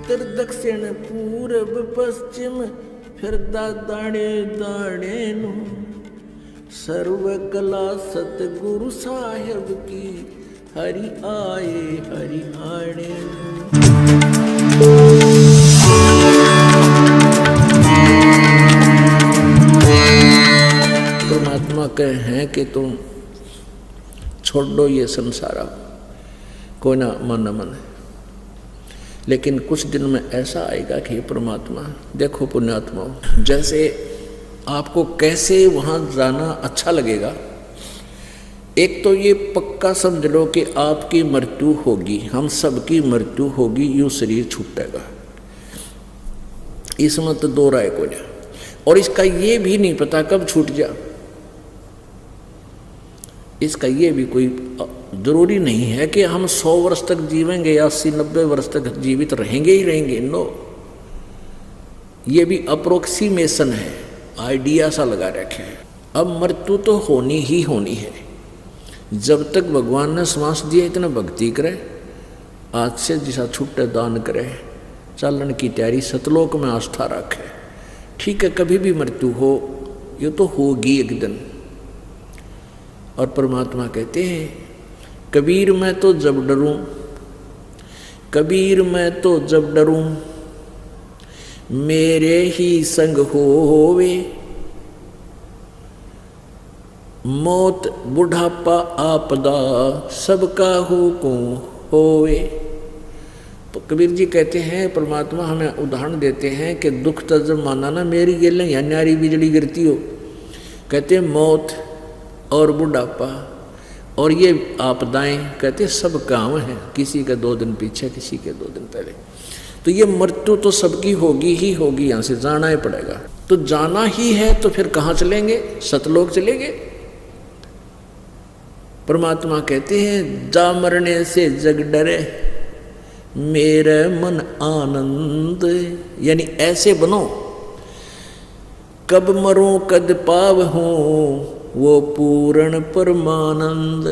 उत्तर दक्षिण पूरब पश्चिम फिरदा दाणे दाणे नु सर्व कला सतगुरु साहेब की हरि आए हरि आणे। परमात्मा कहे हैं कि तुम छोड़ दो ये संसार, कोई ना मन मन। लेकिन कुछ दिन में ऐसा आएगा कि परमात्मा देखो पुण्यात्मा, जैसे आपको कैसे वहाँ जाना अच्छा लगेगा। एक तो ये पक्का समझ लो कि आपकी मृत्यु होगी, हम सबकी मृत्यु होगी, यूँ शरीर छूटेगा, इसमें तो दो राय को नहीं। और इसका ये भी नहीं पता कब छूट जा, इसका ये भी कोई जरूरी नहीं है कि हम 100 वर्ष तक जीवेंगे या 80-90 वर्ष तक जीवित रहेंगे ही रहेंगे। नो, ये भी अप्रोक्सीमेशन है, आइडिया सा लगा रखे हैं। अब मृत्यु तो होनी ही होनी है। जब तक भगवान ने श्वास दिया इतना भक्ति करे, आज से जिसा छुट्टे दान करे, चालन की तैयारी, सतलोक में आस्था रखे। ठीक है, कभी भी मृत्यु हो, ये तो होगी एक दिन। और परमात्मा कहते हैं कबीर मैं तो जब डरूं, कबीर मैं तो जब डरूं, मेरे ही संग होवे, मौत बुढ़ापा आपदा सबका हुकुम होवे। तो कबीर जी कहते हैं, परमात्मा हमें उदाहरण देते हैं कि दुख तो जब माना ना मेरी गेलें या न्यारी बिजली गिरती हो, कहते हैं मौत और बुढ़ापा और ये आपदाएं, कहते सब काम हैं, किसी के 2 दिन पीछे, किसी के 2 दिन पहले। तो ये मृत्यु तो सबकी होगी ही होगी, यहाँ से जाना ही पड़ेगा। तो जाना ही है तो फिर कहाँ चलेंगे? सतलोक चलेंगे। परमात्मा कहते हैं जा मरने से जग डरे, मेरे मन आनंद। यानी ऐसे बनो कब मरूं कद पाव हूं वो पूर्ण परमानंद।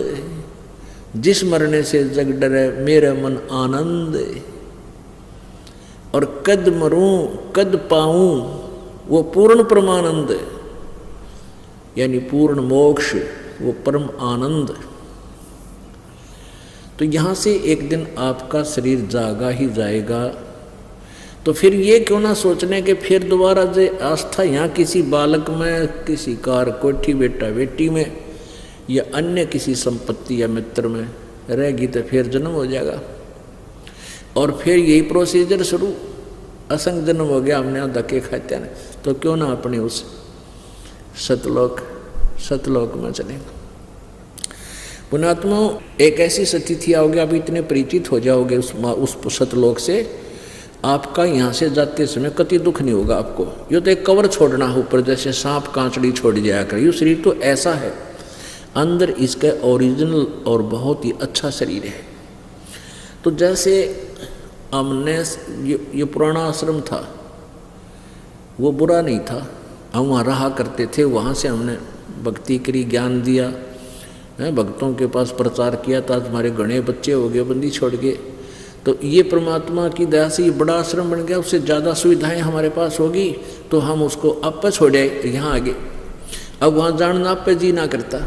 जिस मरने से जग डरे मेरा मन आनंद, और कद मरूं कद पाऊं वो पूर्ण परमानंद, यानी पूर्ण मोक्ष, वो परम आनंद। तो यहाँ से एक दिन आपका शरीर जागा ही जाएगा। तो फिर ये क्यों ना सोचने कि फिर दोबारा जो आस्था यहाँ किसी बालक में, किसी कार कोठी बेटा बेटी में, या अन्य किसी संपत्ति या मित्र में रहेगी, तो फिर जन्म हो जाएगा और फिर यही प्रोसीजर शुरू। असंग जन्म हो गया, हमने धक्के खाते हैं, तो क्यों ना अपने उस सतलोक में चलेंगे। पुण्यात्मा, एक ऐसी स्थिति आओगे, आप इतने परिचित हो जाओगे उस सतलोक से, आपका यहाँ से जाते समय कति दुख नहीं होगा आपको। ये तो एक कवर छोड़ना है ऊपर, जैसे सांप कांचड़ी छोड़ जाया कर। ये शरीर तो ऐसा है, अंदर इसका ओरिजिनल और बहुत ही अच्छा शरीर है। तो जैसे हमने ये पुराना आश्रम था, वो बुरा नहीं था, हम वहाँ रहा करते थे, वहाँ से हमने भक्ति करी, ज्ञान दिया, भक्तों के पास प्रचार किया था। हमारे घने बच्चे हो गए बंदी छोड़ के। तो ये परमात्मा की दया से ये बड़ा आश्रम बन गया, उससे ज़्यादा सुविधाएं हमारे पास होगी, तो हम उसको आप पे छोड़े यहाँ आगे। अब वहाँ जानना आप पे जी ना करता,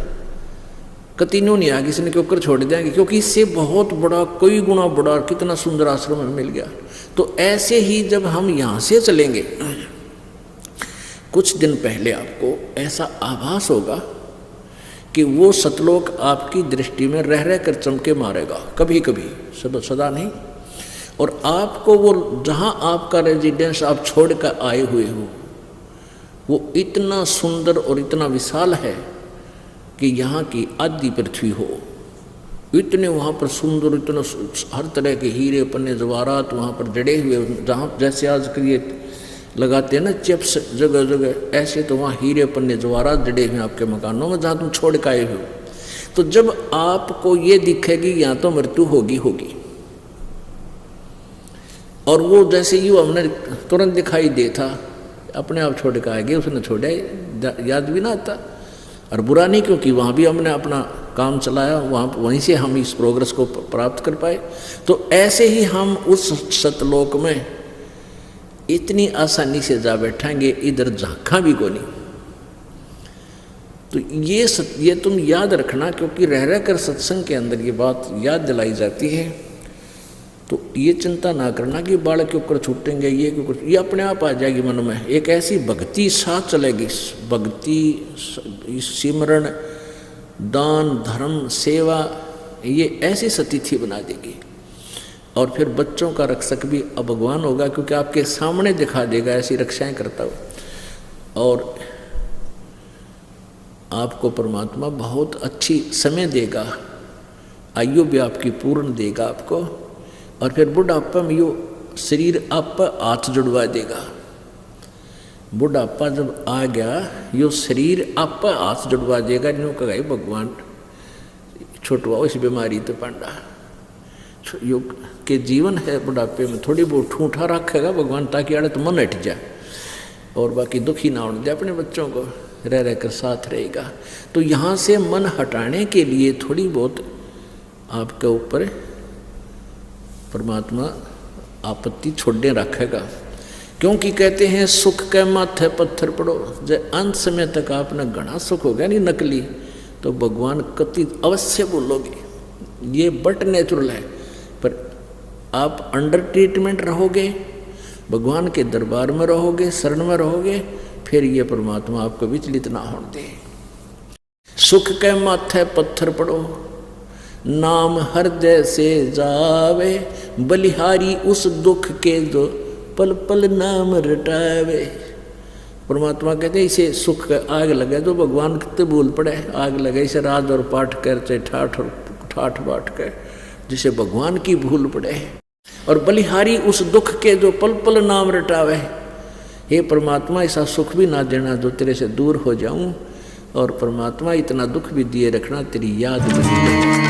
कतीनों नहीं आगे, इसने क्यों कर छोड़ देंगे, क्योंकि इससे बहुत बड़ा, कई गुना बड़ा, कितना सुंदर आश्रम हमें मिल गया। तो ऐसे ही जब हम यहाँ से चलेंगे, कुछ दिन पहले आपको ऐसा आभास होगा कि वो सतलोक आपकी दृष्टि में रह रह कर चमके मारेगा, कभी कभी, सदा नहीं। और आपको वो जहाँ आपका रेजिडेंस आप छोड़ कर आए हुए हो, वो इतना सुंदर और इतना विशाल है कि यहाँ की आधी पृथ्वी हो। इतने वहाँ पर सुंदर, इतना हर तरह के हीरे पन्ने जवाहरात वहाँ पर जड़े हुए, जहाँ जैसे आज ये लगाते हैं ना चिप्स जगह जगह, ऐसे तो वहाँ हीरे पन्ने जवाहरात जड़े हुए आपके मकानों में जहाँ तुम छोड़ के आए हो। तो जब आपको ये दिखेगी यहाँ तो मृत्यु होगी होगी, और वो जैसे ही हमने तुरंत दिखाई दे था, अपने आप छोड़ के आएगी, उसने छोड़ा, याद भी ना आता। और बुरा नहीं, क्योंकि वहाँ भी हमने अपना काम चलाया, वहीं से हम इस प्रोग्रेस को प्राप्त कर पाए। तो ऐसे ही हम उस सतलोक में इतनी आसानी से जा बैठेंगे, इधर झांका भी को नहीं। तो ये तुम याद रखना, क्योंकि रह रह कर सत्संग के अंदर ये बात याद दिलाई जाती है। तो ये चिंता ना करना कि बालक के ऊपर छूटेंगे, ये अपने आप आ जाएगी मन में। एक ऐसी भक्ति साथ चलेगी, भक्ति, सिमरण, दान, धर्म, सेवा, ये ऐसी सतिथि बना देगी। और फिर बच्चों का रक्षक भी भगवान होगा, क्योंकि आपके सामने दिखा देगा ऐसी रक्षाएं करता हो। और आपको परमात्मा बहुत अच्छी समय देगा, आयु भी आपकी पूर्ण देगा आपको। और फिर बुढ़ापा में यो शरीर आप पर हाथ जुड़वा देगा। बुढ़ापा जब आ गया, यो शरीर आप पर हाथ जुड़वा देगा। यूँ कहा भगवान छुटवाओ इस बीमारी तो पांडा, योग के जीवन है बुढ़ापे में थोड़ी बहुत ठूठा रखेगा भगवान, ताकि आड़े तो मन हट जाए और बाकी दुखी ना होने दे अपने बच्चों को, रह रह कर साथ रहेगा। तो यहाँ से मन हटाने के लिए थोड़ी बहुत आपके ऊपर परमात्मा आपत्ति छोड़ने रखेगा। क्योंकि कहते हैं सुख के माथे पत्थर पड़ो। जब अंत समय तक आपने घना सुख हो गया नहीं नकली, तो भगवान कति अवश्य बोलोगे, ये बट नेचुरल है। पर आप अंडर ट्रीटमेंट रहोगे, भगवान के दरबार में रहोगे, शरण में रहोगे, फिर ये परमात्मा आपको विचलित ना होने दे। सुख के माथे पत्थर पड़ो, नाम हृदय से जावे, बलिहारी उस दुख के जो पल पल नाम रटावे। परमात्मा कहते हैं इसे सुख का आग लगे तो भगवान कितने भूल पड़े, आग लगे इसे राज और पाठ कर, चाहे ठाठ बाट कर, जिसे भगवान की भूल पड़े। और बलिहारी उस दुख के जो पल पल नाम रटावे। हे परमात्मा ऐसा सुख भी ना देना जो तेरे से दूर हो जाऊं, और परमात्मा इतना दुख भी दिए रखना तेरी याद बनी रहे।